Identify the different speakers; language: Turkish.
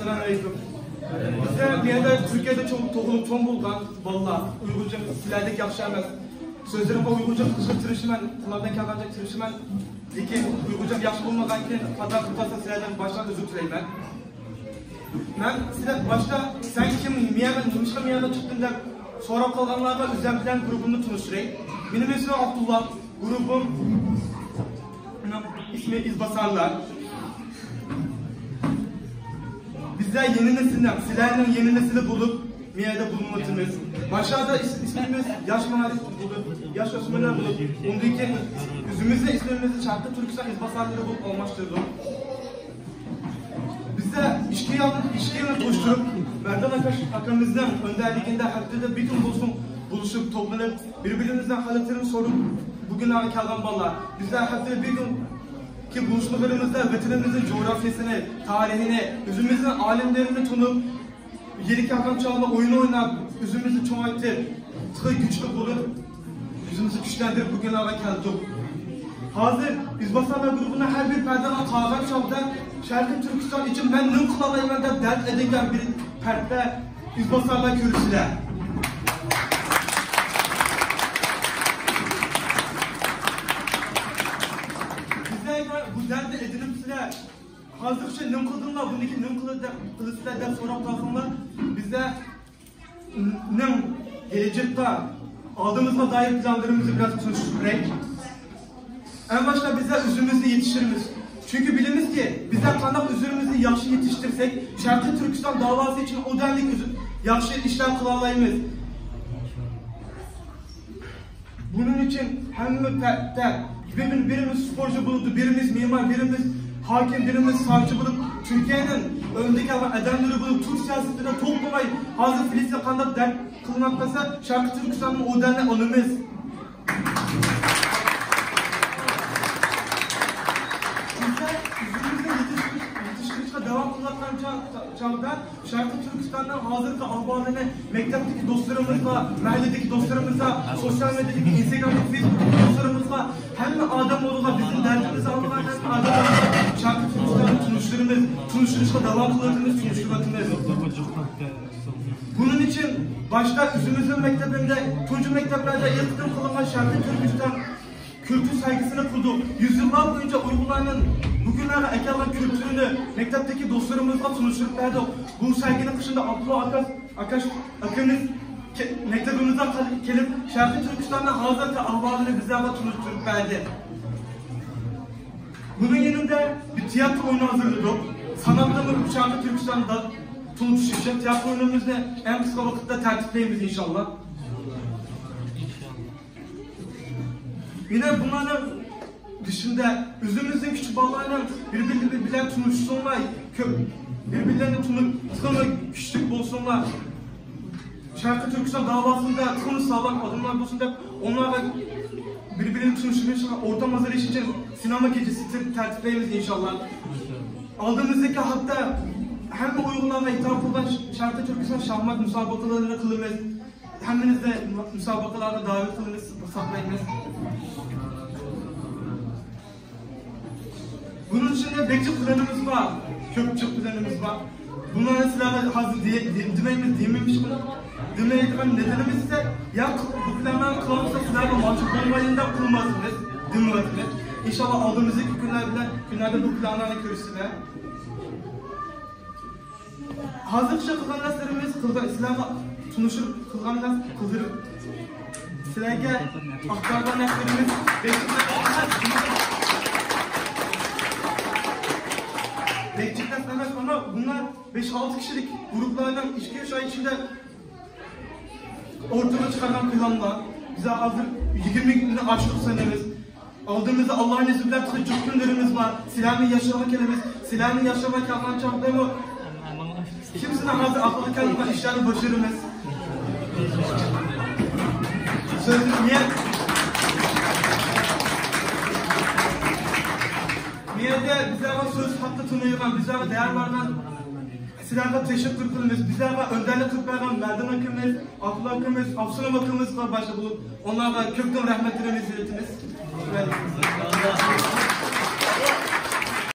Speaker 1: Selamünaleyküm. Bizde bir yerde Türkiye'de çok topluluk çoğun bulgan valla Uygurca sizlerdeki yaxşı emas. Sözlerim var Uygurca kızıp tırışımen, kullardan kalacak tırışımen. Lekin Uygurca yaxşı bulmadan ki hata kurtarsa sizlerden baştan özür dileyim. Ben size başta sen kim, miyemen, nimişka miyada çıktın der. Sonra kalganlarda Üzempilen grubunu tanıştırayım. Benim ismim Abdullah, grubum ismi İzbasarlar. Bizler yeni nesilden, sizlerden yeni nesili bulup miyada bulunmatımız. Başlarda ismimiz yaş marif bulup, yaş osmanlar bulup, ondaki yüzümüzle ismimizi Şarkı Türkistan İzbasarları bulup olmaştırdık. Bizler işkiyle koşturup, Merdan Akamızdan önderliğinde haftada bir gün buluşup toplanıp, birbirimizden halatlarını sorup, bugün abi kalgan ballar. Bizler haftada bir gün ki buluşmalarımızda vatanımızın coğrafyasını, tarihini, yüzümüzün alemlerini tanıp, yeri kalkan çağında oyun oynayıp, yüzümüzü çoğaltıp, tıkı güçlü bulup, yüzümüzü güçlendirip bugün abi kaldık. Hazır İzbasarlar grubuna her bir perdana tağlar çağda, Şarkı Türkistan için ben nın kılalayım da dert edegen bir perde İzbasarlar körüsüler. Bu derdi edinip size hazır şey nın kıldığında bundaki nın kılıçlardan sonra kalkınlar bize nın gelecekte aldığımızda dair planlarımızı biraz konuşturayım. En başta bizler üzümümüzü yetiştiririz. Çünkü biliniz ki bizler kandak üzümümüzü yaxşı yetiştirsek Şarkı Türkistan davası için o denlik yaxşı işler kılalayımız. Bunun için hem birimiz sporcu bulundu, birimiz mimar, birimiz hakim, birimiz savcı bulup Türkiye'nin öndeki edenleri bulup Türk siyasetine toplamayı hazır Filistin kandak dert kılmaktasa Şarkı Türkistan'ın o denli anımız. Devam kılatan çağda Şarkı Türkistan'dan hazırda ahvalini mektepteki dostlarımızla, mahalledeki dostlarımızla, sosyal medyadaki Instagram'daki Facebook dostlarımızla hem de Adamoğlu'la bizim derdimizi anlayan hem de Adamoğlu'la Şarkı Türkistan'ın tunuşturuşla devam kıladığımız tunuşturlatımız. Bunun için başta üzümüzün mektebinde, Tuncu mekteplerde yatıkım kılınan Şarkı Türkistan kültür saygısını kurdu. Yüzyıllar boyunca Uygurların bugünlerde ekalan kültürünü mektepteki dostlarımızla tanıştırıp verdi. Bu serginin dışında Abdullah Akınız mektebimizden gelip Şarkı Türkistan'dan hazır ve ahvalini bizlerle tanıştırıp verdi. Bunun yanında bir tiyatro oyunu hazırladık. Sanatlarımız Şarkı Türkistan'da tanıştıracak. Tiyatro oyunumuzu en kısa vakitte tertipleyimiz inşallah. Yine bunların dışında üzümümüzün küçük ballarla birbirlerine tunuşsunlar, birbirlerine tıkanı küçük bolsunlar. Şarkı Türkistan davasında tıkanı sağlam adımlar bolsunlar, onlarla birbirlerini tunuşturmaya ortam hazırlayış için sinema gecesi tertipleyimiz inşallah. Aldığımızdaki hatta hem de Uygurlarla ithaf olan Şarkı Türkistan şahmat müsabakalarına kılınmaz. Heminiz de müsabakalarda davet kılınız, saklayınız. Bunun içinde bekçi planımız var, köpçü planımız var. Bunların silahları hazır dememiş bunu. Demeyelim nedenimiz ise ya bu planların kılavuzda silahla mahcup olmayında kurulmazsınız, demeyelim. İnşallah aldığımızdaki günlerde bu planlarla görüşsünler. Hazırlıkça kılganlarımız silahla tunuşup kılganlar kıldırıp silahga aktardan yaklarımız bekçikten demez ama bunlar 5-6 kişilik gruplardan 2-3 ay içinde ortaya çıkaran planlar. Bize hazır 20 günde açlık senemiz. Aldığımızda Allah'ın izniyle tıkıcık günlerimiz var. Silahını yaşamak elimiz. Silahını yaşamak yapan çağda mı? Kimsine hazır akıllı kalma işlerini başarımız. Sözüm Niyede bizlere söz hakkı tanıyan, bizlere değer veren, sizlere teşekkür kılınız, bizlere önderlik kılmayan Merdan Akımız, Abdullah Akımız, Afsunam Akımızla başta bulup onlara kökten rahmetlerimizi iletiniz.